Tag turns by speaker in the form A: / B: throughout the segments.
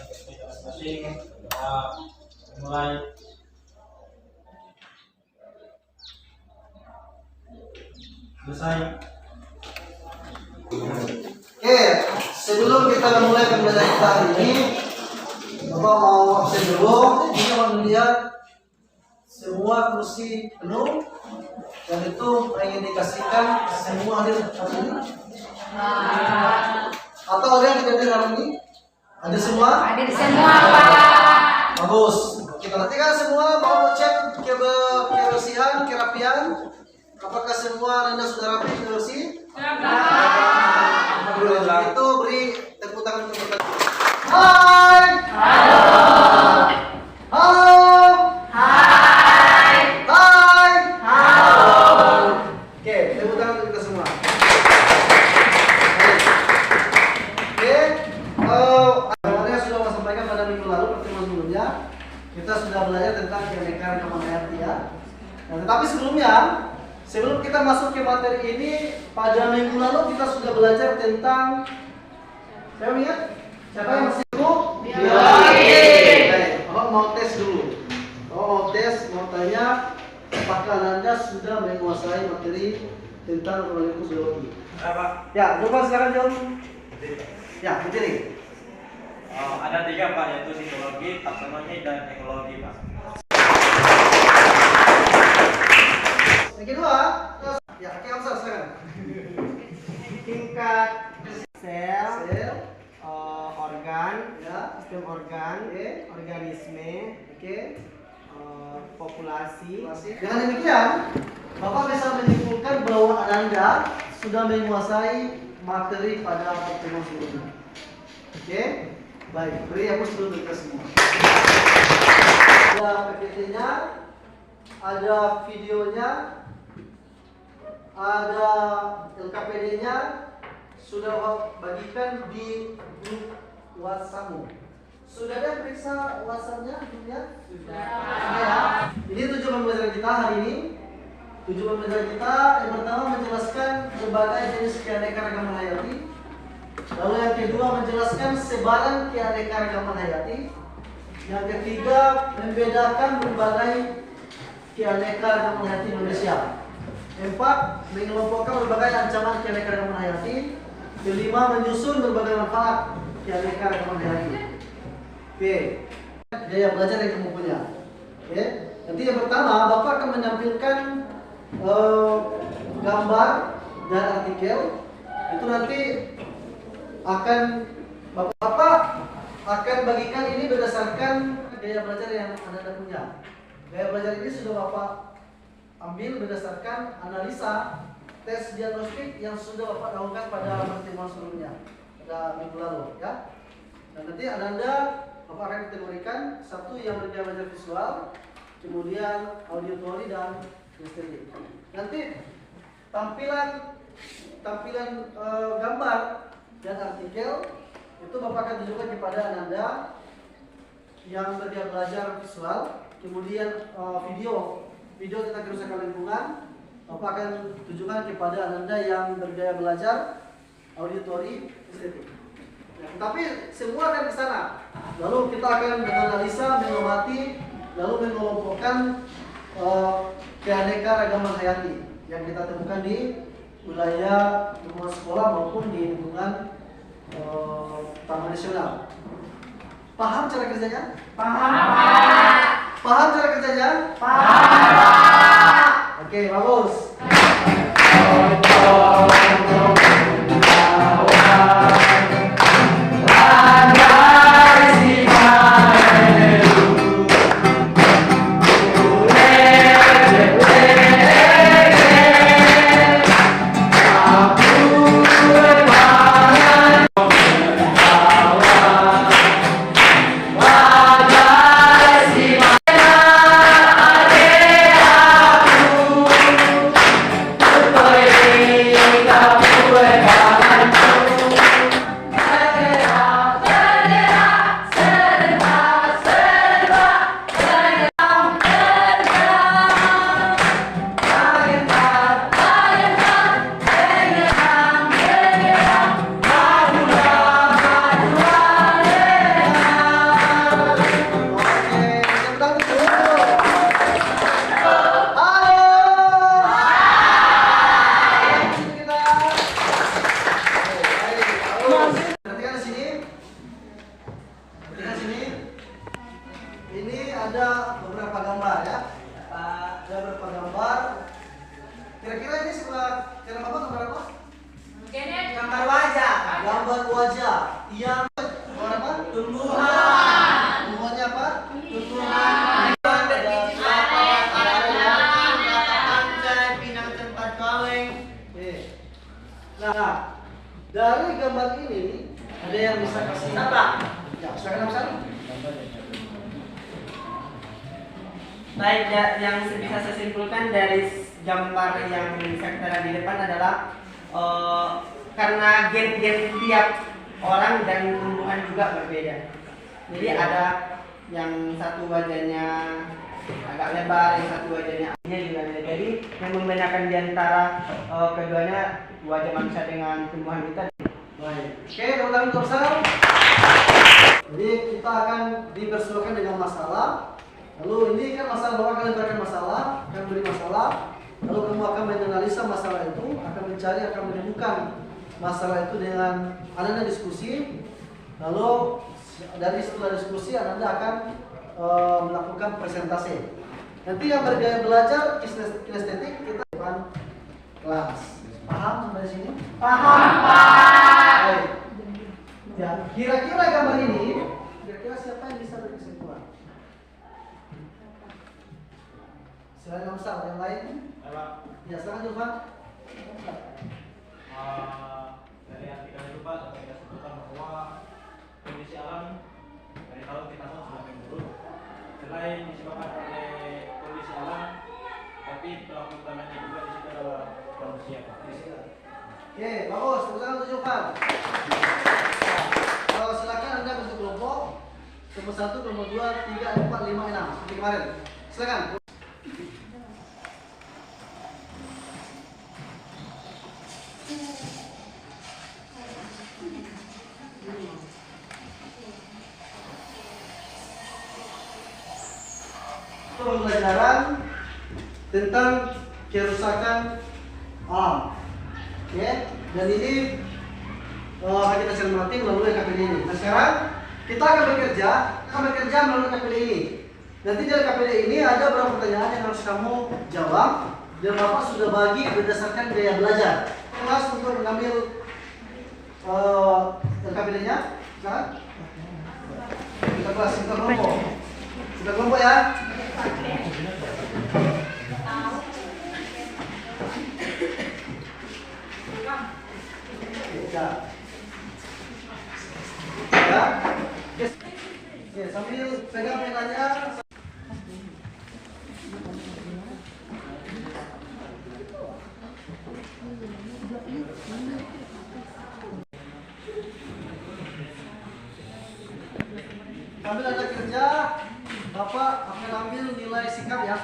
A: masing-masing. Kita mulai. Selesai.
B: Oke, sebelum kita memulai pembelajaran kita hari ini, Bapak mau absen dulu. Ini mau melihat semua kursi penuh, dan itu ingin dikasihkan semua hadir hari ini. Atau ada yang tidak hadir hari ini? Ada semua?
C: Hadir semua, Pak.
B: Bagus. Kita perhatikan semua, mau cek kebersihan, kerapian. Apakah semua Anda sudah rapi, sudah bersih? Alhamdulillah. Itu beri tepuk tangan untuk kita. Hai.
C: Halo.
B: Halo.
C: Hai.
B: Hai.
C: Halo.
B: Oke, tepuk tangan untuk kita semua. Oke, yang sudah saya sampaikan pada minggu lalu pertemuan sebelumnya, kita sudah belajar tentang keanekaragaman hayati ya. Nah, tetapi sebelum kita masuk ke materi ini, pada minggu lalu kita sudah belajar tentang siapa yang masih sibuk?
C: Biologi.
B: Bapak mau tes dulu. Mau tanya apakah Anda sudah menguasai materi tentang molekul biologi?
A: Pak.
B: Ya, coba silakan jawab. Ya, berdiri.
A: Ada 3 Pak, yaitu psikologi, taksonomi, dan ekologi Pak.
B: Yang kedua, ya Kaki Hamzah silakan.
D: Tingkat sel,
B: Sel,
D: organ,
B: ya,
D: sistem organ,
B: Oke.
D: organisme,
B: oke.
D: populasi.
B: Dengan demikian, Bapak bisa menyimpulkan bahwa Anda sudah menguasai materi pada pertemuan sebelumnya. Oke, baik. Beri hapus dulu untuk kita semua. Ada PPT-nya, ada videonya, ada LKPD-nya, sudah bagikan di grup WhatsApp-mu. Sudah ada periksa WhatsApp-nya grupnya? Sudah. Ya. Ini tujuan pembelajaran kita hari ini. Tujuan pembelajaran kita yang pertama menjelaskan berbagai jenis keanekaragaman hayati. Lalu yang kedua menjelaskan sebaran keanekaragaman hayati. Yang ketiga membedakan berbagai keanekaragaman hayati Indonesia. 4. Mengelompokkan berbagai ancaman keanekaragaman hayati. 5. Menyusun berbagai manfaat keanekaragaman hayati. Oke, gaya belajar yang kamu punya. Oke, nanti yang pertama Bapak akan menampilkan gambar dan artikel. Itu nanti akan Bapak akan bagikan ini berdasarkan gaya belajar yang Anda punya. Gaya belajar ini sudah Bapak ambil berdasarkan analisa tes diagnostik yang sudah Bapak lakukan pada pertemuan sebelumnya, pada minggu lalu ya. Dan nanti Anda Bapak akan kategorikan satu yang bergaya belajar visual, kemudian auditori dan kinesthetik. Nanti tampilan gambar dan artikel itu Bapak akan tunjukkan kepada Anda yang bergaya belajar visual, kemudian video tentang kerusakan lingkungan Bapak akan tunjukkan kepada Anda yang bergaya belajar auditori estetik. Ya, tapi semua akan ke sana. Lalu kita akan menganalisa, mengamati, lalu mengelompokkan keanekaragaman hayati yang kita temukan di wilayah lingkungan sekolah maupun di lingkungan taman nasional. Paham cara kerjanya?
C: Paham.
B: Paham cara kerjanya?
C: Paham.
B: Oke, bagus. ada beberapa gambar ya. Ada beberapa gambar. Kira-kira ini sebelah kira apa gambar apa?
C: Gambar wajah.
B: Gambar wajah yang gambar apa? Tumbuhan. Tumbuhannya apa? Tumbuhan. Ada kelapa,
D: Kata pantai, pinang tempat kawin.
B: Oke. Nah, dari gambar ini ada yang bisa kasih apa? Ya, silakan Mas Ali.
D: Baik, yang bisa saya simpulkan dari gambar yang saya taruh di depan adalah karena gen-gen tiap orang dan tumbuhan juga berbeda. Jadi ada yang satu wajahnya agak lebar, yang satu wajahnya juga beda. Jadi yang membedakan di antara keduanya wajah manusia dengan tumbuhan kita.
B: Baik. Oke, teman-teman bersama. Jadi kita akan dipersilakan dengan masalah. Lalu ini kan masalah bahwa kalian berikan masalah, akan beri masalah. Lalu kamu akan menganalisa masalah itu, akan mencari, akan menemukan masalah itu dengan adanya diskusi. Lalu dari setelah diskusi Anda akan melakukan presentasi. Nanti yang bergaya belajar kinestetik kita akan kelas. Paham sampai sini?
C: Paham, Pak.
B: Baik. Ya, kira-kira gambar ini, kira-kira siapa yang bisa berkesimpulan? Selain Amsal, yang lain? Ya, silakan Julfan.
A: Dari artikel itu Pak, kita sebutkan bahwa kondisi alam dari tahun ke tahun semakin buruk. Selain disebabkan oleh kondisi alam, tapi pelaku utamanya juga di situ adalah manusia Pak.
B: Oke, bagus. Tepuk tangan untuk Julfan. Silakan Anda bentuk kelompok. Kelompok 1, kelompok 2, 3, 4, 5, 6 seperti kemarin. Silakan. Pembelajaran tentang kerusakan alam. Oke, dan ini akan kita cermati melalui KPD ini. Nah sekarang kita akan bekerja melalui KPD ini. Nanti dari KPD ini ada beberapa pertanyaan yang harus kamu jawab dan Bapak sudah bagi berdasarkan gaya belajar. Kelas untuk mengambil KPD-nya, kan? Kita kelas kita kelompok. Sudah kelompok ya? Ya. Oke, sambil pegang penanya. Sambil ada kerja, Bapak akan ambil nilai sikap ya.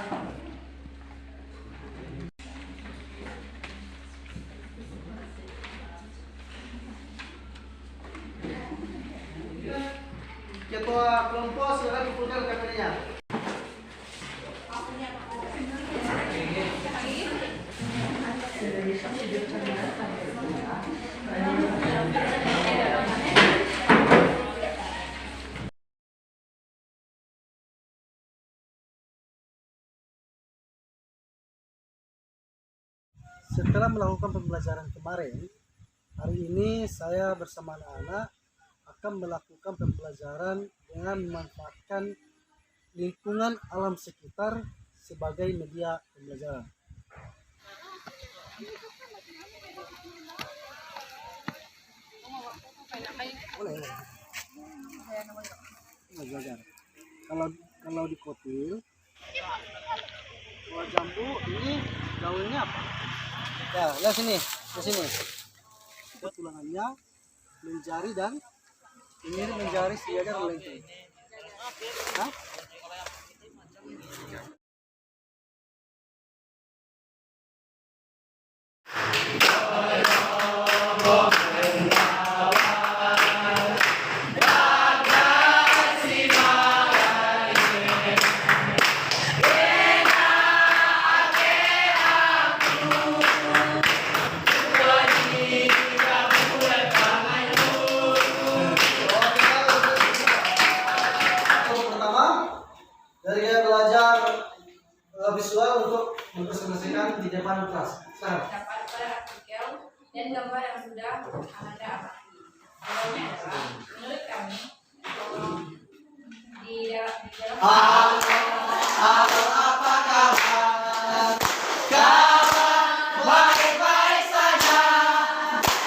B: Ketua kelompok silakan kumpulkan KPD-nya. Setelah melakukan pembelajaran kemarin, hari ini saya bersama anak-anak akan melakukan pembelajaran dengan memanfaatkan lingkungan alam sekitar sebagai media pembelajaran. Boleh. Belajar. Kalau di kotil, kalau jambu ini daunnya apa? Ya, lihat sini, ke sini. Itu tulangannya, menjari dan ini menjari siaga melengking. Hah? Pertama, dari gaya belajar visual untuk mempresentasikan di depan kelas. Sekarang.
C: Dapat pada artikel dan gambar yang sudah Anda amati. Contohnya adalah menurut kami di dalam
B: Halo, apa kabar? Kabar baik-baik saja.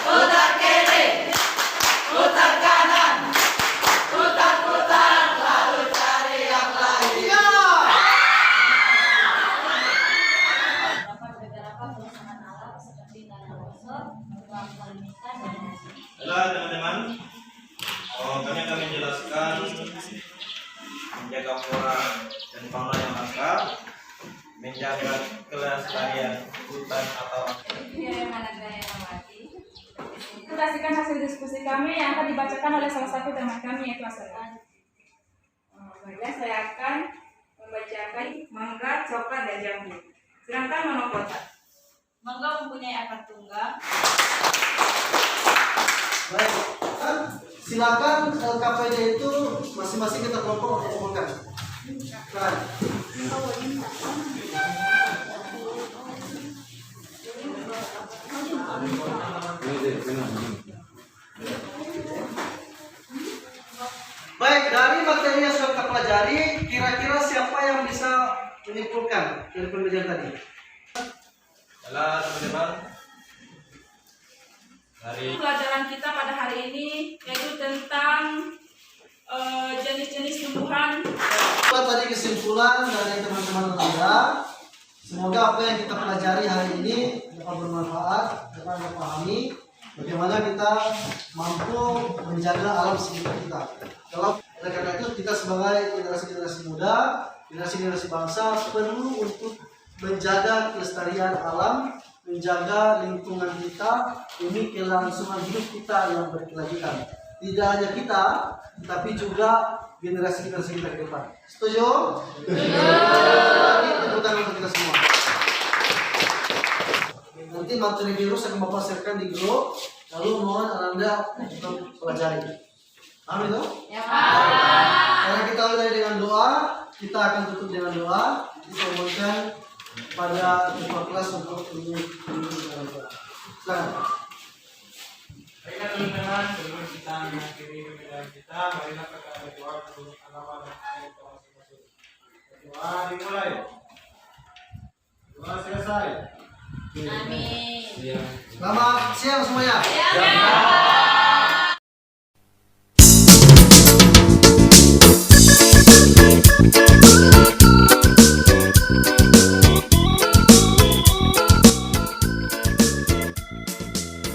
B: Putar kiri, putar kanan, putar-putar lalu cari yang lain.
C: terdapat beberapa perusahaan alam seperti tanah longsor, ruang kelembapan dan lain-lain.
A: Halo teman-teman, kami akan menjelaskan menjaga flora dan fauna yang langka, menjaga kelestarian hutan atau
C: Yang mana Daya Nawati.
E: Presentasikan hasil diskusi kami yang akan dibacakan oleh salah satu teman kami yaitu Asal. Baiklah, saya akan membacakan mangga, coklat, dan jambu. Sedangkan monokotak.
C: Mangga mempunyai akar tunggal.
B: Baik, silakan LKPD itu masing-masing kita kelompok untuk kumpulkan. Silakan. Baik, dari materi yang sudah kita pelajari, kira-kira siapa yang bisa menyimpulkan dari pembelajaran tadi?
A: Halo teman-teman, dari
E: Pelajaran kita pada hari ini yaitu tentang jenis-jenis tumbuhan.
B: Itulah tadi kesimpulan dari teman-teman Anda. Semoga apa yang kita pelajari hari ini dapat bermanfaat, dapat Anda pahami bagaimana kita mampu menjaga alam sekitar kita. Oleh karena itu kita sebagai generasi-generasi muda, generasi-generasi bangsa perlu untuk menjaga kelestarian alam, menjaga lingkungan kita demi kelangsungan hidup kita yang berkelanjutan. Tidak hanya kita, tapi juga generasi-generasi kita ke depan. Setuju? Ini tepuk tangan untuk kita semua. Nanti materi virus akan Bapak share di grup, lalu mohon Anda untuk pelajari. Amin itu?
C: Ya,
B: Karena kita mulai dengan doa, kita akan tutup dengan doa. Kita mohonkan pada ketua kelas untuk dengan doa. Silakan.
A: Baiklah teman-teman, sebelum kita mengakhiri pembelajaran kita, marilah kita berdoa untuk halaman kita masing-masing. Doa dimulai. Doa selesai.
C: Amin.
B: Selamat siang semuanya.
C: Ya.